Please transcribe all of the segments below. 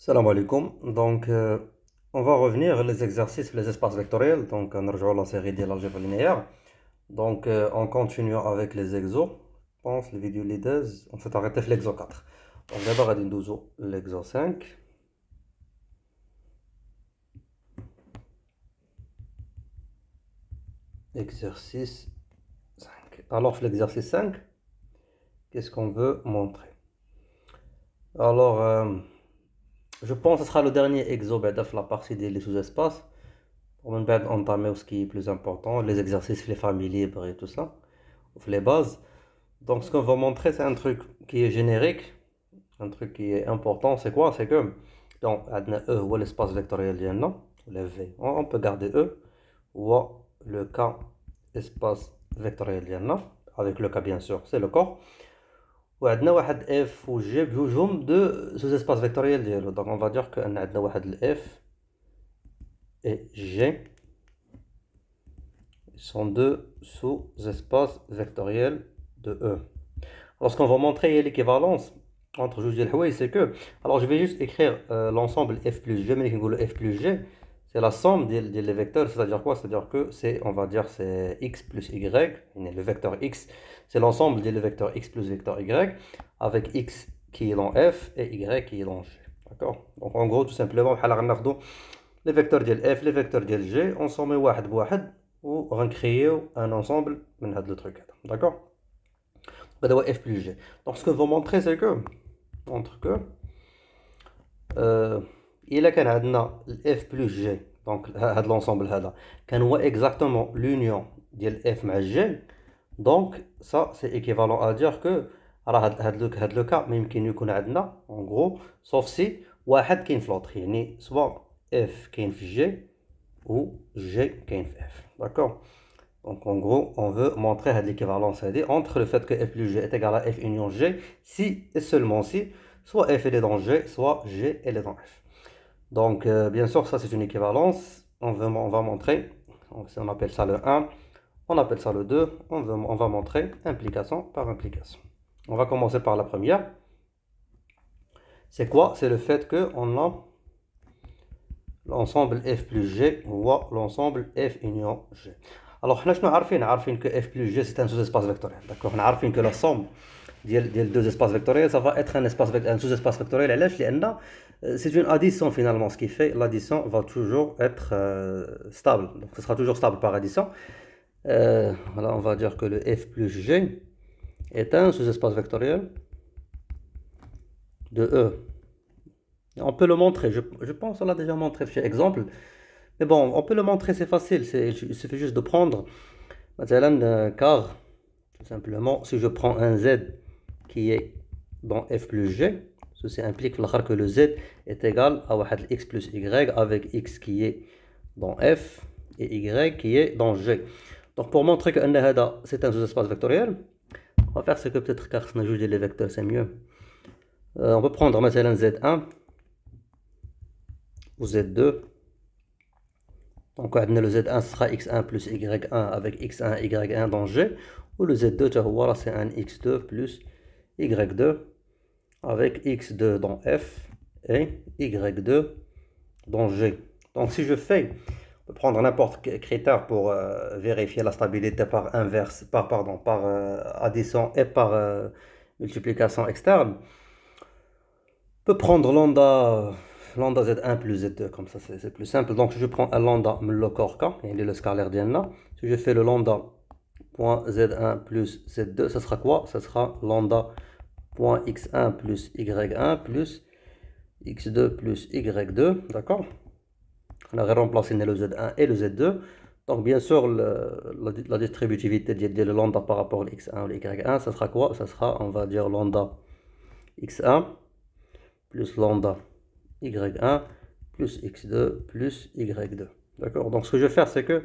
Salam alaikum. On va revenir les exercices, les espaces vectoriels. Donc, on rejoint la série de l'algèbre linéaire. On continue avec les exos. Je pense, les vidéos leaders. On s'est arrêté sur l'exo 4. Donc, d'abord, on va l'exo 5. Exercice 5. Alors, l'exercice 5, qu'est-ce qu'on veut montrer? Alors, je pense que ce sera le dernier exo, ben, de la partie des sous-espaces. On va entamer ce qui est plus important, les exercices, les familles libres et tout ça, les bases. Donc, ce qu'on va montrer, c'est un truc qui est générique, un truc qui est important. C'est quoi? C'est que, donc, عندنا E ou l'espace vectoriel ديالنا, le V. On peut garder E ou le K espace vectoriel ديالنا, avec le K bien sûr, c'est le corps. وعندنا واحد F و G بجوجهم de sous-espace vectoriel ديالو. Donc, on va dire que عندنا واحد ال F et G sont deux sous-espaces vectoriels de E. Lorsqu'on va montrer l'équivalence entre juge et le c'est que, alors je vais juste écrire l'ensemble f plus g, mais le f plus g, c'est la somme des vecteurs, c'est-à-dire quoi? C'est-à-dire que c'est, on va dire, c'est x plus y, le vecteur x, c'est l'ensemble des vecteurs x plus vecteur y, avec x qui est dans f et y qui est dans g. D'accord? Donc en gros, tout simplement, les vecteurs de f, les vecteurs de g, on s'en met واحد بواحد, ou on crée un ensemble من هذا le truc. D'accord? f plus g. Donc ce qu'on va montrer, c'est que, il a qu'un f plus g, donc l'ensemble هذا كان هو exactement l'union ديال f مع g. Donc ça c'est équivalent à dire que راه هاد le cas ما يمكن يكون عندنا en gros sauf si واحد كاين في l'autre, يعني soit f كاين في g ou g كاين في f. D'accord? Donc en gros, on veut montrer l'équivalence entre le fait que f plus g est égal à f union g, si et seulement si, soit f est dans g, soit g est dans f. Donc bien sûr, ça c'est une équivalence. On va montrer, on appelle ça le 1, on appelle ça le 2, on va montrer implication par implication. On va commencer par la première. C'est quoi? C'est le fait qu'on a l'ensemble f plus g ou l'ensemble f union g. Alors, nous savons que f plus g c'est un sous-espace vectoriel. D'accord? Nous savons que la somme des deux espaces vectoriels, ça va être un sous-espace vectoriel. C'est une addition finalement, ce qui fait l'addition va toujours être stable. Donc, ce sera toujours stable par addition. Voilà, on va dire que le f plus g est un sous-espace vectoriel de E. On peut le montrer, je pense qu'on l'a déjà montré chez exemple. Mais bon, on peut le montrer, c'est facile. Il suffit juste de prendre, car, tout simplement, si je prends un z qui est dans f plus g, ceci implique que le z est égal à x plus y avec x qui est dans f et y qui est dans g. Donc pour montrer que c'est un sous-espace vectoriel, on va faire ce que peut-être car on juge les vecteurs, c'est mieux. On peut prendre مثلا z1 ou z2. Donc le z1 sera x1 plus y1 avec x1 y1 dans g, ou le z2 c'est un x2 plus y2 avec x2 dans f et y2 dans g. Donc si je fais, on peut prendre n'importe quel critère pour vérifier la stabilité par inverse, par addition et par multiplication externe. On peut prendre lambda z1 plus z2, comme ça c'est plus simple. Donc je prends un lambda le corps K, il est le scalaire d'N. Si je fais le lambda point z1 plus z2, ça sera quoi? Ça sera lambda point x1 plus y1 plus x2 plus y2, d'accord? On a remplacé le z1 et le z2. Donc bien sûr, la distributivité de lambda par rapport à x1 ou y1, ça sera quoi? Ça sera, on va dire, lambda x1 plus lambda y1 plus x2 plus y2. D'accord? Donc ce que je vais faire, c'est que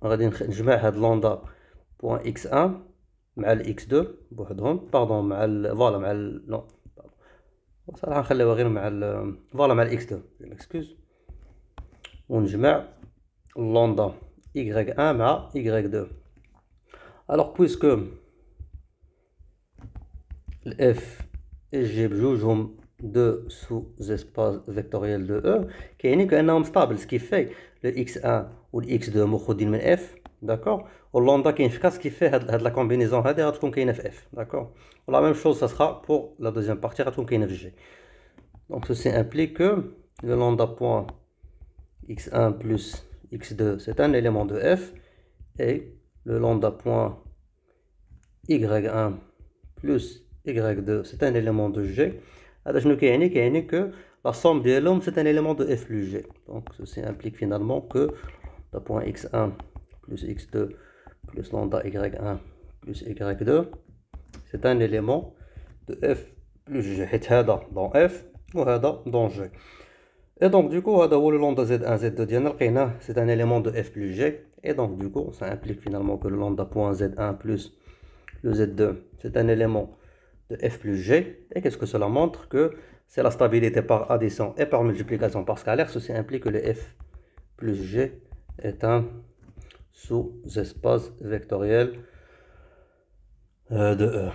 on va dire نجمع هاد lambda point x1 مع ال x2 بوحدهم، pardon مع ال فوالا مع ال non صراحة نخليوها غير مع ال فوالا مع ال x2 je m'excuse، ونجمع lambda y1 مع y2. Alors puisque ال f et g بجوجهم deux sous-espaces vectoriels de E, qui est uniquement stable, ce qui fait le x1 ou le x2 مخودين من f, d'accord, ou lambda qui est ce qui fait la combinaison هذه غتكون كاينه في f, d'accord. La même chose ça sera pour la deuxième partie غتكون كاينه في g. Donc ceci implique que le lambda point x1 plus x2 c'est un élément de f et le lambda point y1 plus y2 c'est un élément de g. هذا شنو كيعني que la somme ديالهم c'est un élément de f plus g. Donc ceci implique finalement que le point x1 plus x2 plus lambda y1 plus y2 c'est un élément de f plus g. حيت هذا dans f وهذا dans g. Et donc du coup هذا هو le lambda z1 z2 ديالنا لقيناه c'est un élément de f plus g. Et donc du coup ça implique finalement que le lambda point z1 plus le z2 c'est un élément de f plus g. Et qu'est-ce que cela montre? Que c'est la stabilité par addition et par multiplication par scalaire. Ceci implique que le f plus g est un sous-espace vectoriel de E.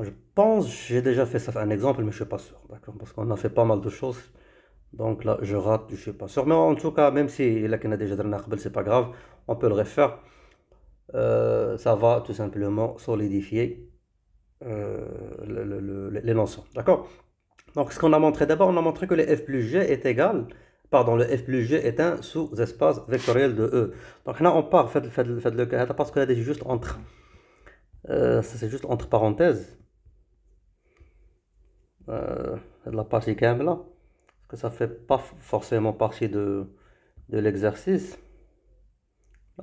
Je pense j'ai déjà fait ça un exemple, mais je suis pas sûr, d'accord, parce qu'on a fait pas mal de choses. Donc là je rate, je suis pas sûr, mais en tout cas même si là qu'on a déjà درنا قبل, c'est pas grave, on peut le refaire. Ça va tout simplement solidifier les notions, d'accord. Donc ce qu'on a montré d'abord, on a montré que le f plus g est égal, pardon, le f plus g est un sous-espace vectoriel de E. Donc là on part fait le cas parce que c'est juste entre c'est juste entre parenthèses la partie كاملة, parce que ça fait pas forcément partie de l'exercice.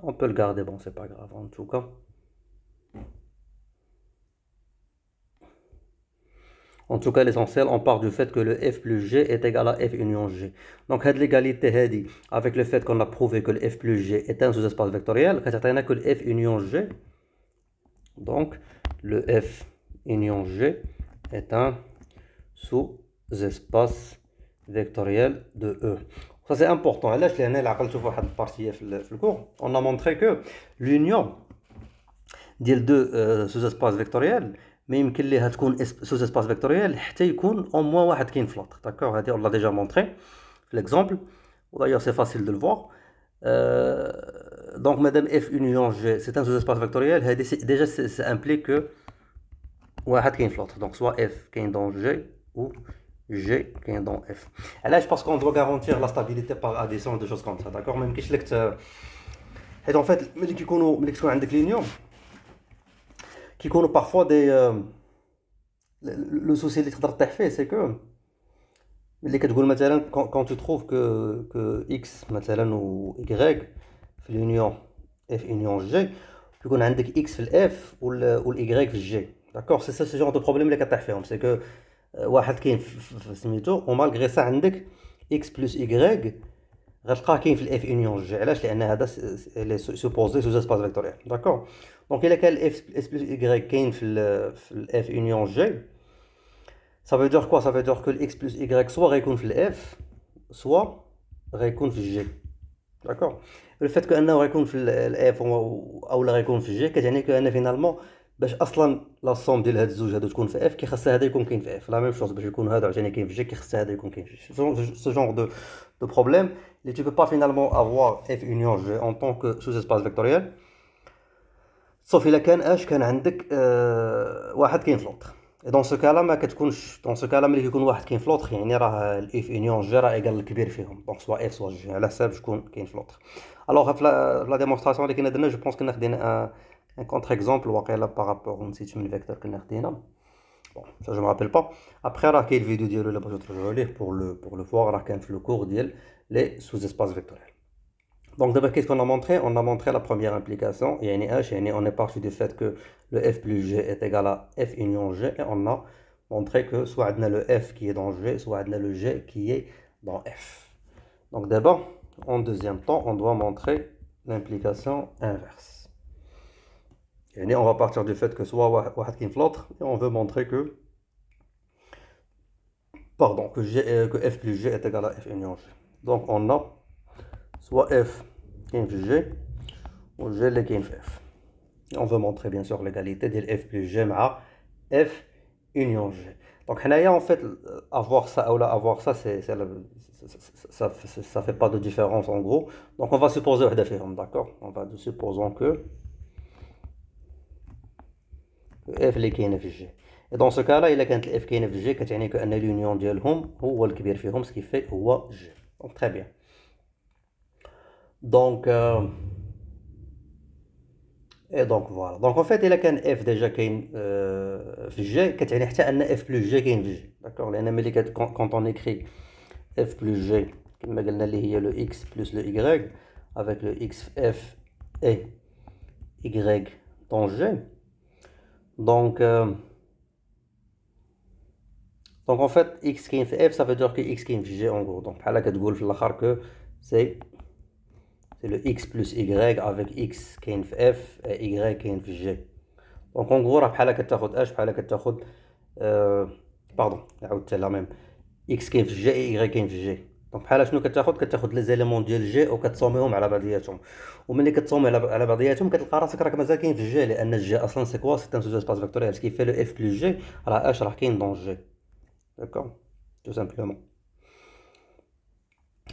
On peut le garder, bon c'est pas grave en tout cas. En tout cas, l'essentiel, on part du fait que le f plus g est égal à f union g. Donc, cette l'égalité, avec le fait qu'on a prouvé que le f plus g est un sous-espace vectoriel, que le f union g, donc le f union g est un sous-espace vectoriel de E. Ça c'est important. Là, je l'ai عقلت في واحد البارتيه في الكور. On a montré que l'union ديال deux sous-espaces vectoriels ما يمكن ليها تكون سوس اسباس فيكتوريال حتى يكون او موان واحد كاين في لوطر, داكور. هادي on l'a déjà montré في l'exemple, d'ailleurs c'est facile de le voir. Donc madame f union g c'est un sous-espace vectoriel, هادي déjà ça implique que واحد كاين في لوطر, donc soit f كاين dans g ou g كاين dans f. علاش؟ parce qu'on doit garantir la stabilité par addition de choses comme ça, d'accord. ما يمكنش لك حيت en fait ملي كيكون عندك l'union qui connaît parfois des le souci اللي تقدر تطيح فيه c'est que اللي كتقول مثلا quand tu trouves que x مثلا و y في l'union f union g يكون عندك x في ال f و ال y في g, d'accord. c'est ça ce genre de problème اللي كطيح فيهم, c'est que واحد كاين في سميتو و malgré ça عندك x plus y غتلقاه كاين في ال f union g. علاش؟ لان هذا لي سوبوزي سوز اسباس فيكتوريال, داكور. دونك الا كان ال f plus y كاين في ال f union g, ça veut dire quoi? ça veut dire que le x plus y soit غيكون في ال f soit غيكون في g, داكور. le fait كانه غيكون في ال f او لا غيكون في g كتعني كان فينالمون باش اصلا لا صوم ديال هاد الزوج هادو تكون في f كيخصها هذا يكون كاين في f. لا ميم شوز باش يكون هذا عاوتاني كاين في g كيخصها هذا يكون كاين في g. ce genre de problème et tu peux pas finalement avoir f union g en tant que sous-espace vectoriel sauf الا كان اش كان عندك واحد كاين في لوطر. et dans ce cas là ما كتكونش dans ce cas là ملي كيكون واحد كاين في لوطر يعني راه f union g راه ايكال الكبير فيهم, donc soit f soit g على حساب شكون كاين في لوطر. alors في لا ديمونستراسيون اللي كنا درنا جو بونس كنا خدينا un contre-exemple واقيلا par rapport نسيت من الفيكتور كنا خدينا, bon ça je me rappelle pas. après راه كاين الفيديو ديالو اللي بغيتو ترجعوا ليه pour le voir, راه كان في le cours ديال les sous-espaces vectoriels. Donc d'abord qu'est-ce qu'on a montré? On a montré la première implication, yani h, yani on est parti du fait que le f plus g est égal à f union g, et on a montré que soit on a le f qui est dans g, soit on a le g qui est dans f. Donc d'abord, en deuxième temps, on doit montrer l'implication inverse. Yani on va partir du fait que soit واحد كاين في l'autre, et on veut montrer que pardon, que f plus g est égal à f union g. Donc on a soit f كاين في g ou g اللي كاين في f. Et on veut montrer bien sûr l'égalité de f plus g مع f union g. Donc هنايا en fait avoir ça ou là avoir ça ça fait pas de différence en gros. Donc on va supposer واحدة فيهم, d'accord? On va supposons que f اللي كاينه في G. Et dans ce cas là الا كانت f كاينه في G كتعني كأن l'union ديالهم هو الكبير فيهم, ce qui fait هو G. Donc très bien. Donc et donc voilà. Donc en fait الا كان f déjà كاين في G كتعني حتى ان f plus G كاين في G, d'accord? لان ملي quand on écrit f plus G كما قلنا اللي هي le x plus le y avec le x f et y dans G. Donc en fait x كاين في f ça veut dire que x كاين في G en gros. Donc بحال كتقول في الاخر que c'est le x plus y avec x كاين في f et y كاين في G. Donc en gros راه بحال كتاخد h بحال كتاخد باردون عاودت لا ميم x كاين في G et y كاين في G. دونك بحال شنو كتاخد لي زيليمون ديال جي وكتصوميهم على بعضياتهم, وملي كتصومي على بعضياتهم كتلقى راسك راك مازال كاين في جي, لان جي اصلا سي كوا سي ان سوجي سباس فيكتوريال سكي في لو اف بلس جي راه اش راه كاين دون جي, داكوغ تو سامبلومون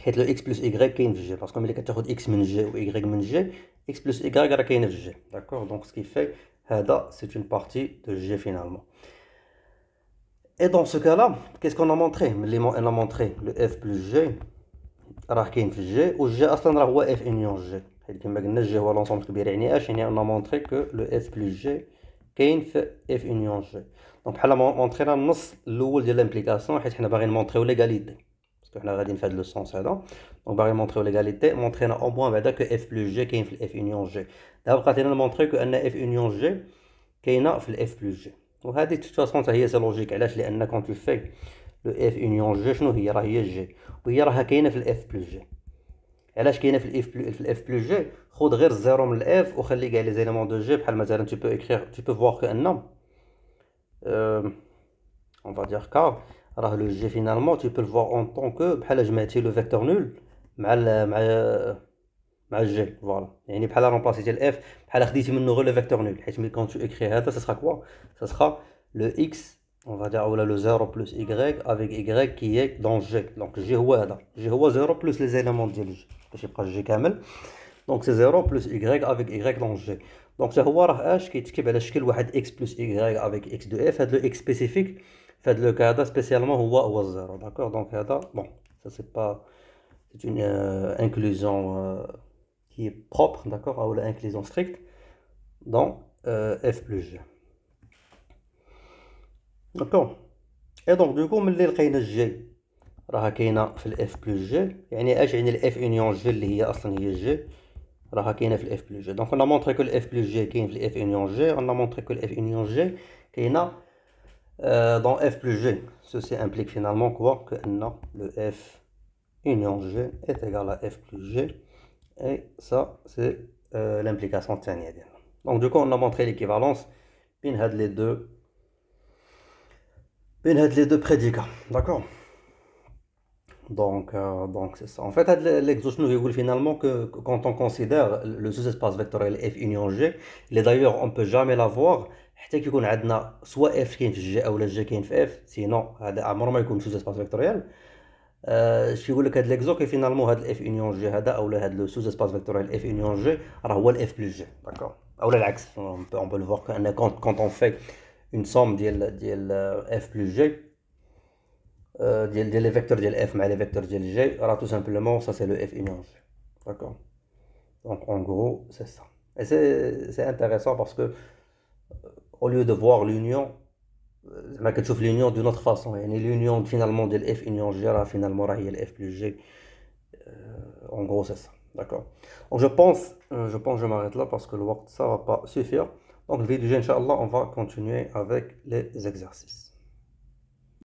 حيت لو اكس بلس y كاين في جي, باسكو ملي كتاخد اكس من جي و y من جي اكس بلس y راه كاينه في جي, داكوغ. دونك سكي في هذا سي اون بارتي دو جي فينالمون. Et dans ce cas-là, qu'est-ce qu'on a montré? On a montré le f plus g راه كاين في G, و G اصلا راه هو f union G, حيت كما قلنا G هو لونسومبل كبير يعني اش, يعني on a montré que le f plus G كاين في f union G. دونك بحال مونطرينا النص الاول ديال لامبليكاسيون, حيت حنا باغيين نمونطريو ليغاليتي, باسكو حنا غاديين في هذا لو سونس هذا. دونك باغيين نمونطريو ليغاليتي, مونطرينا او موان بعدا كو f plus G كاين في f union G. دابا بقات لينا نمونطريو كو ان f union G كاينه في f plus G, وهذه de toute façon حتى هي سي لوجيك. علاش؟ لان كون تو في لو اف يونيون جي شنو هي؟ راه هي جي, وهي راها كاينه في الاف بلس جي. علاش كاينه في الاف بلس جي؟ خذ غير الزيرو من الاف وخلي كاع لي زيليمون دو جي, بحال مثلا tu peux écrire tu peux voir كأن on va dire car راه لو جي فينالمون tu peux le voir en tant que بحال جمعتي لو فيكتور نول مع الجي, فوالا. يعني بحال رومبلاسيتي الاف بحال خديتي منه غير لو فيكتور نول, حيت ملي كون تو écris هذا ça sera quoi? Ça sera le x on va dire le 0 plus y avec y qui est dans G. Donc G هو هذا, G هو 0 plus les éléments ديال G باش يبقى G كامل. donc c'est 0 plus y avec y dans G. donc حتى هو راه اش كيتكتب على شكل واحد x plus y avec x de f. هذا لو x spécifique في هذا لو كا هذا spécialement هو الزيرو, داكور. دونك هذا bon ça c'est pas c'est une inclusion qui est propre, d'accord, ou l'inclusion stricte dans f plus G. D'accord. Et donc du coup ملي لقينا الجي راها كاينه في الاف بلس جي, يعني اش يعني الاف يونيون جي اللي هي اصلا هي الجي راها كاينه في الاف بلس جي. دونك on a montré que الاف بلس جي كاين في الاف يونيون جي, on a montré que الاف يونيون جي كاينه dans f plus g. Ceci implique finalement quoi? Que le f union g est égal à f plus g, et ça c'est l'implication الثانية ديالنا. Donc du coup on a montré l'équivalence بين هاد les deux prédicats, d'accord. Donc c'est ça. En fait l'exo nous dit finalement que quand on considère le sous-espace vectoriel f union g, d'ailleurs on peut jamais l'avoir حتى كيكون عندنا سواء f كاين في g او g كاين في f, sinon هذا عمره ما يكون sous-espace vectoriel. شي يقول لك هاد l'exo que finalement هاد f union g هذا او هاد le sous-espace vectoriel f union g راه هو f plus g, d'accord. او العكس, on peut le voir quand on fait une somme ديال f plus g ديال les vecteurs ديال f مع les vecteurs ديال g, راه tout simplement ça c'est le f union g, d'accord. donc en gros c'est ça. Et c'est intéressant parce que au lieu de voir l'union زعما كتشوف l'union d'une autre façon, يعني l'union finalement ديال f union g راه finalement راه هي f plus g. en gros c'est ça, d'accord. donc je pense je m'arrête là parce que le وقت ça va pas suffire. donc le vidéo Inch'Allah on va continuer avec les exercices.